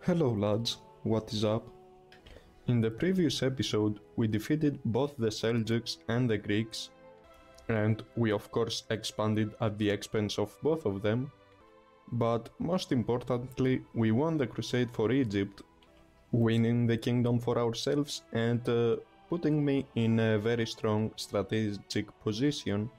Hello lads, what is up? In the previous episode we defeated both the Seljuks and the Greeks, and we of course expanded at the expense of both of them, but most importantly we won the crusade for Egypt, winning the kingdom for ourselves and putting me in a very strong strategic position.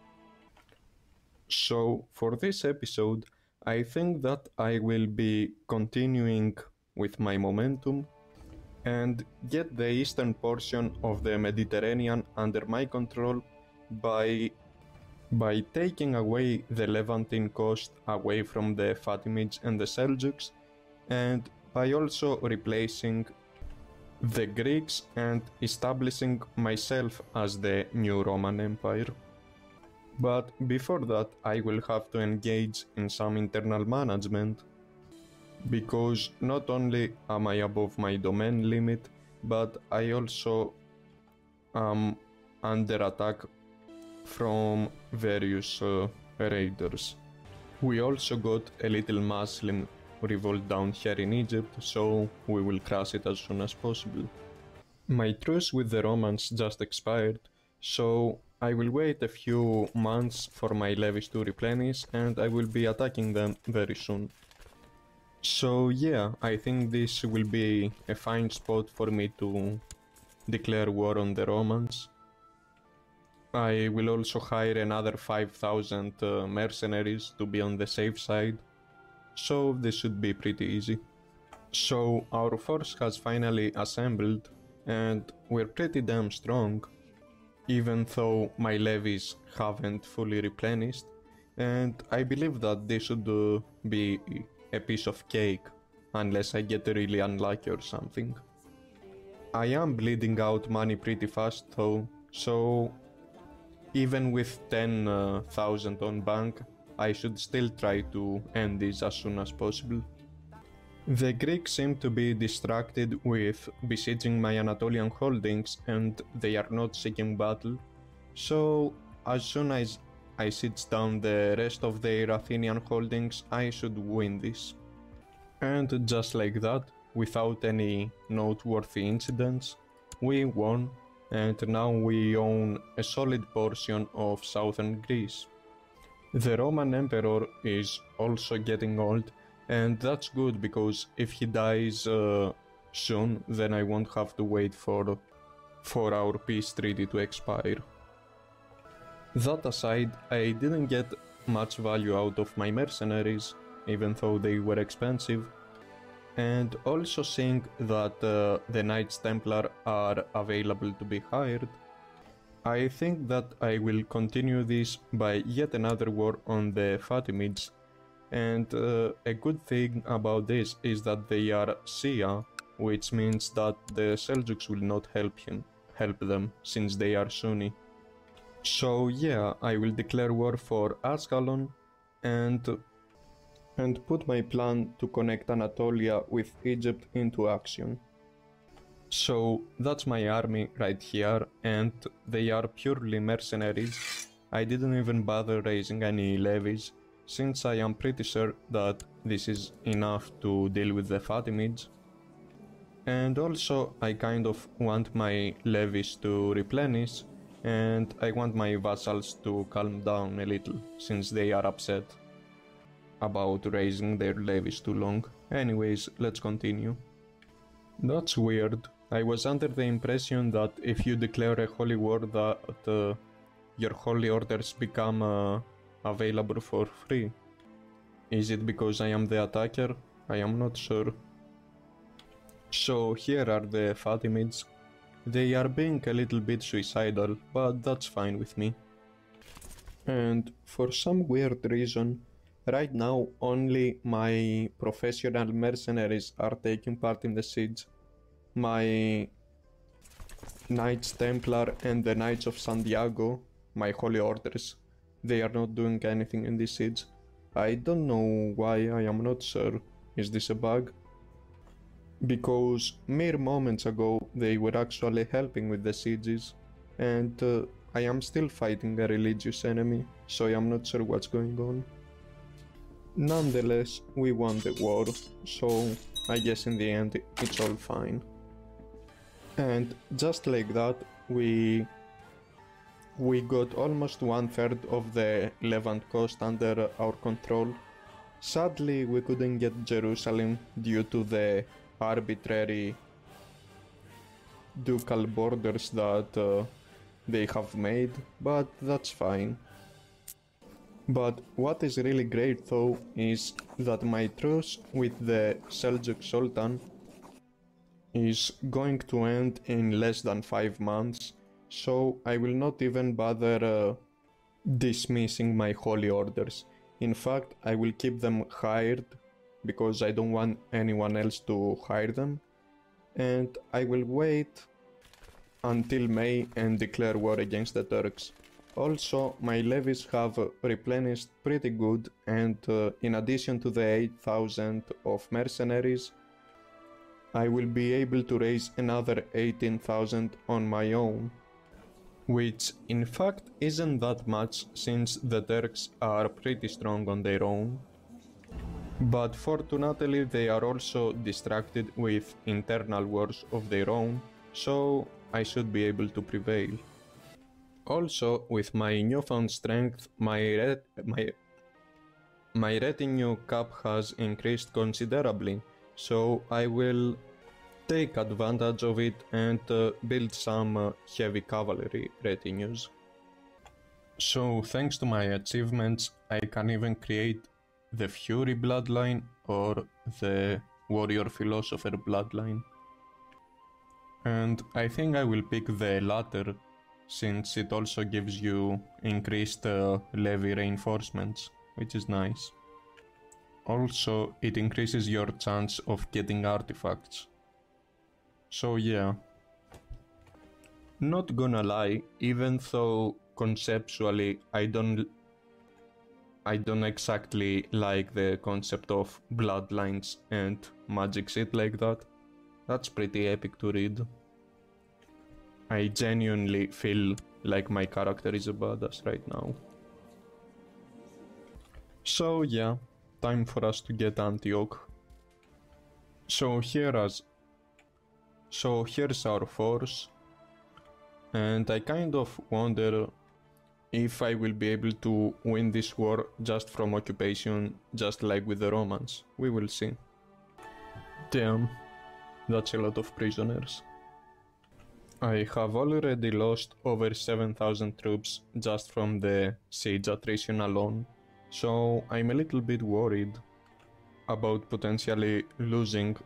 So for this episode I think that I will be continuing with my momentum and get the eastern portion of the Mediterranean under my control by taking away the Levantine coast away from the Fatimids and the Seljuks, and by also replacing the Greeks and establishing myself as the new Roman Empire. But before that I will have to engage in some internal management, because not only am I above my domain limit, but I also am under attack from various raiders. We also got a little Muslim revolt down here in Egypt, so we will crush it as soon as possible. My truce with the Romans just expired, so I will wait a few months for my levies to replenish and I will be attacking them very soon. So yeah, I think this will be a fine spot for me to declare war on the Romans. I will also hire another 5,000 mercenaries to be on the safe side, so this should be pretty easy. So our force has finally assembled and we're pretty damn strong, even though my levies haven't fully replenished, and I believe that this should be a piece of cake, unless I get really unlucky or something. I am bleeding out money pretty fast though, so even with 10,000 on bank, I should still try to end this as soon as possible. The Greeks seem to be distracted with besieging my Anatolian holdings and they are not seeking battle, so as soon as I siege down the rest of their Athenian holdings, I should win this. And just like that, without any noteworthy incidents, we won, and now we own a solid portion of southern Greece. The Roman Emperor is also getting old, and that's good because if he dies soon, then I won't have to wait for our peace treaty to expire. That aside, I didn't get much value out of my mercenaries, even though they were expensive, and also seeing that the Knights Templar are available to be hired, I think that I will continue this by yet another war on the Fatimids, and a good thing about this is that they are Shia, which means that the Seljuks will not help them, since they are Sunni. So yeah, I will declare war for Ascalon and put my plan to connect Anatolia with Egypt into action. So that's my army right here, and they are purely mercenaries. I didn't even bother raising any levies, since I am pretty sure that this is enough to deal with the Fatimids. And also I kind of want my levies to replenish, and I want my vassals to calm down a little, since they are upset about raising their levies too long. Anyways, let's continue. That's weird. I was under the impression that if you declare a holy war that your holy orders become available for free. Is it because I am the attacker? I am not sure. So here are the Fatimids. They are being a little bit suicidal, but that's fine with me. And for some weird reason, right now only my professional mercenaries are taking part in the siege. My Knights Templar and the Knights of Santiago, my holy orders, they are not doing anything in this siege. I don't know why, I am not sure. Is this a bug? Because mere moments ago they were actually helping with the sieges, and I am still fighting a religious enemy, so I am not sure what's going on. Nonetheless, we won the war, so I guess in the end it's all fine. And just like that, we got almost 1/3 of the Levant coast under our control. Sadly, we couldn't get Jerusalem due to the arbitrary ducal borders that they have made, but that's fine. But what is really great though is that my truce with the Seljuk Sultan is going to end in less than 5 months, so I will not even bother dismissing my holy orders. In fact, I will keep them hired because I don't want anyone else to hire them, and I will wait until May and declare war against the Turks. Also, my levies have replenished pretty good, and in addition to the 8,000 of mercenaries, I will be able to raise another 18,000 on my own, which in fact isn't that much since the Turks are pretty strong on their own. But fortunately they are also distracted with internal wars of their own, so I should be able to prevail. Also, with my newfound strength, my retinue cap has increased considerably, so I will take advantage of it and build some heavy cavalry retinues. So thanks to my achievements, I can even create the Fury bloodline or the Warrior Philosopher bloodline. And I think I will pick the latter, since it also gives you increased levy reinforcements, which is nice. Also, it increases your chance of getting artifacts. So yeah. Not gonna lie, even though conceptually I don't exactly like the concept of bloodlines and magic shit like that. That's pretty epic to read. I genuinely feel like my character is a badass right now. So yeah, time for us to get Antioch. So here's our force, and I kind of wonder if I will be able to win this war just from occupation, just like with the Romans. We will see. Damn, that's a lot of prisoners. I have already lost over 7,000 troops just from the siege attrition alone, so I'm a little bit worried about potentially losing,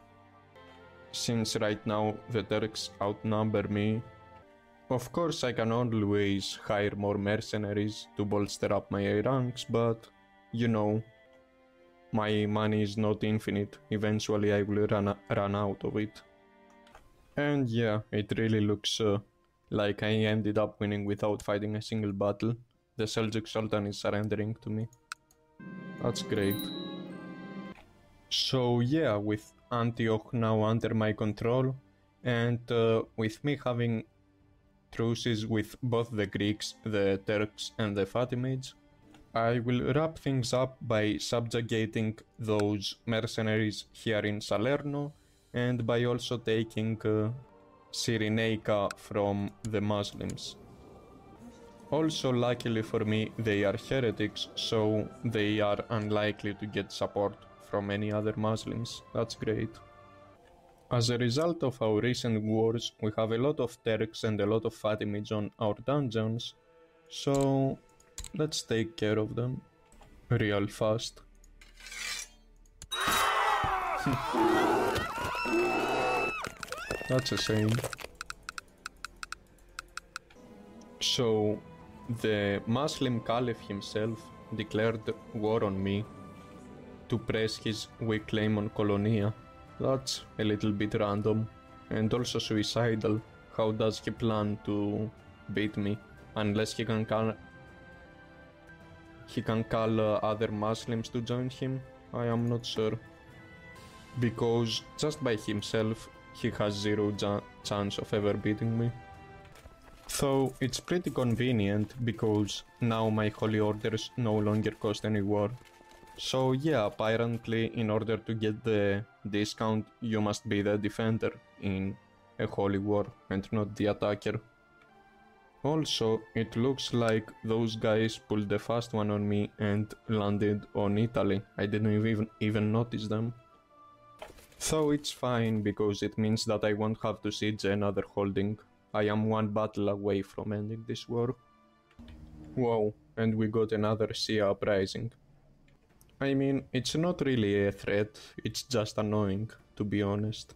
since right now the Turks outnumber me. Of course I can always hire more mercenaries to bolster up my ranks, but you know, my money is not infinite. Eventually I will run out of it. And yeah, it really looks like I ended up winning without fighting a single battle. The Seljuk Sultan is surrendering to me. That's great. So yeah, with Antioch now under my control, and with me having truces with both the Greeks, the Turks and the Fatimids, I will wrap things up by subjugating those mercenaries here in Salerno, and by also taking Cyrenaica from the Muslims. Also, luckily for me, they are heretics, so they are unlikely to get support from any other Muslims. That's great. As a result of our recent wars, we have a lot of Turks and a lot of Fatimids on our dungeons, so let's take care of them real fast. That's a shame. So, the Muslim Caliph himself declared war on me to press his weak claim on Colonia. That's a little bit random and also suicidal. How does he plan to beat me? Unless he can call other Muslims to join him? I am not sure. Because just by himself he has zero chance of ever beating me. Though it's pretty convenient because now my holy orders no longer cost any war. So yeah, apparently in order to get the discount, you must be the defender in a holy war and not the attacker. Also, it looks like those guys pulled the fast one on me and landed on Italy. I didn't even notice them. So it's fine, because it means that I won't have to siege another holding. I am one battle away from ending this war. Whoa, and we got another sea uprising. I mean, it's not really a threat, it's just annoying, to be honest.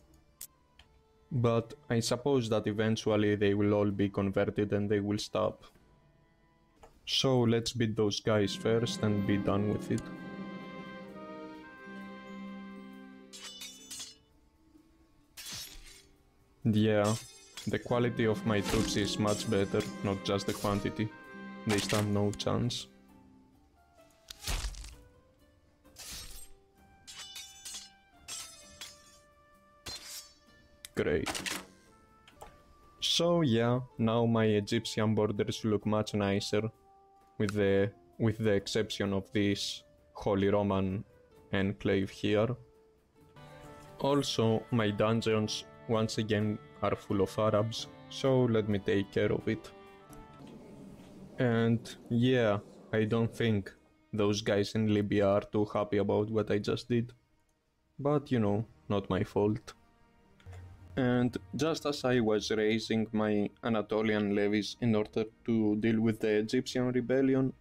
But I suppose that eventually they will all be converted and they will stop. So let's beat those guys first and be done with it. Yeah, the quality of my troops is much better, not just the quantity. They stand no chance. Great. So yeah, now my Egyptian borders look much nicer, with the exception of this Holy Roman enclave here. Also, my dungeons once again are full of Arabs, so let me take care of it. And yeah, I don't think those guys in Libya are too happy about what I just did. But you know, not my fault. And just as I was raising my Anatolian levies in order to deal with the Egyptian rebellion,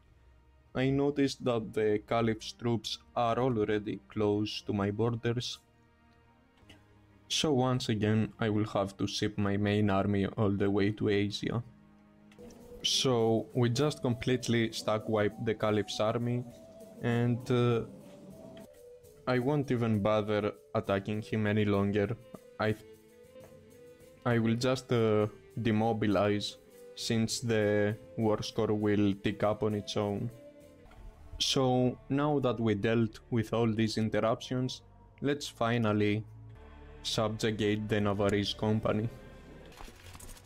I noticed that the Caliph's troops are already close to my borders. So once again I will have to ship my main army all the way to Asia. So we just completely stack wiped the Caliph's army, and I won't even bother attacking him any longer. I will just demobilize, since the war score will tick up on its own. So now that we dealt with all these interruptions, let's finally subjugate the Navarrese company.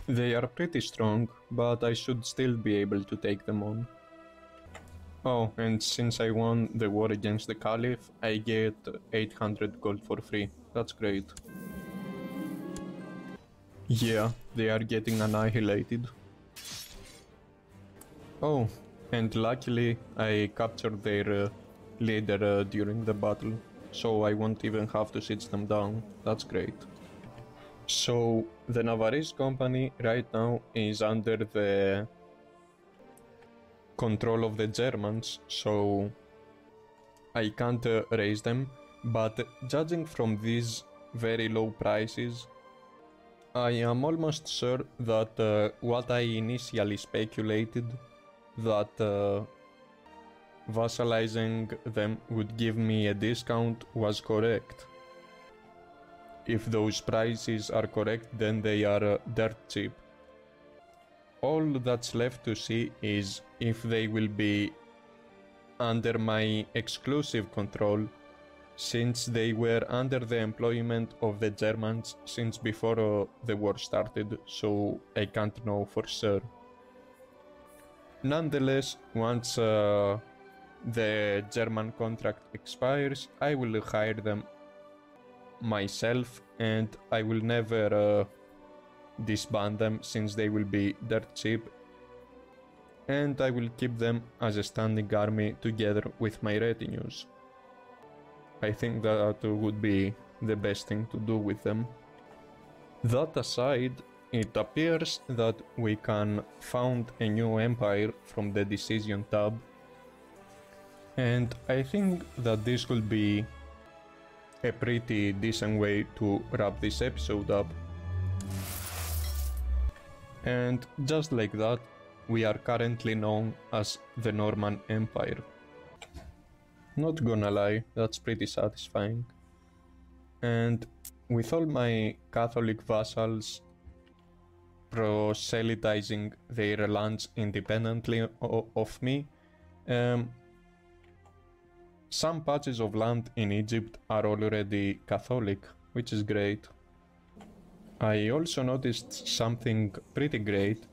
They are pretty strong, but I should still be able to take them on. Oh, and since I won the war against the Caliph, I get 800 gold for free. That's great. Yeah, they are getting annihilated. Oh, and luckily I captured their leader during the battle, so I won't even have to siege them down. That's great. So the Navarrese company right now is under the control of the Germans, so I can't raise them, but judging from these very low prices, I am almost sure that what I initially speculated, that vassalizing them would give me a discount, was correct. If those prices are correct, then they are dirt cheap. All that's left to see is if they will be under my exclusive control, since they were under the employment of the Germans since before the war started, so I can't know for sure. Nonetheless, once the German contract expires, I will hire them myself, and I will never disband them, since they will be dirt cheap, and I will keep them as a standing army together with my retinues. I think that would be the best thing to do with them. That aside, it appears that we can found a new empire from the decision tab, and I think that this will be a pretty decent way to wrap this episode up. And just like that, we are currently known as the Norman Empire. Not gonna lie, that's pretty satisfying. And with all my Catholic vassals proselytizing their lands independently of me, some patches of land in Egypt are already Catholic, which is great. I also noticed something pretty great.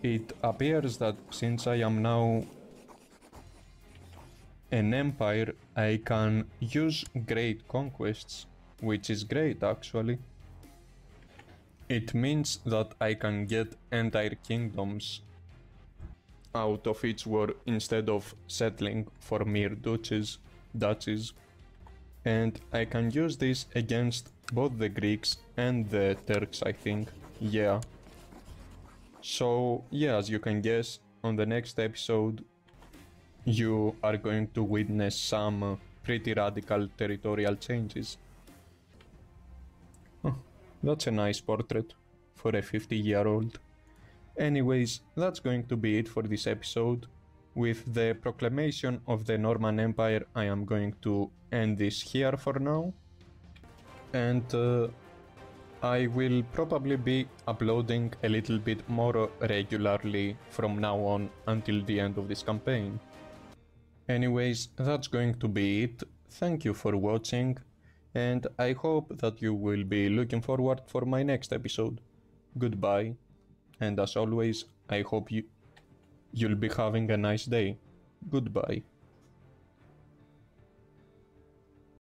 It appears that since I am now an empire, I can use great conquests which is great actually. It means that I can get entire kingdoms out of each war instead of settling for mere duchies, and I can use this against both the Greeks and the Turks, I think. Yeah. So yeah, as you can guess, on the next episode you are going to witness some pretty radical territorial changes. Oh, that's a nice portrait for a 50-year-old. Anyways, that's going to be it for this episode. With the proclamation of the Norman Empire, I am going to end this here for now. And I will probably be uploading a little bit more regularly from now on until the end of this campaign. Anyways, that's going to be it. Thank you for watching, and I hope that you will be looking forward for my next episode. Goodbye, and as always, I hope you'll be having a nice day. Goodbye.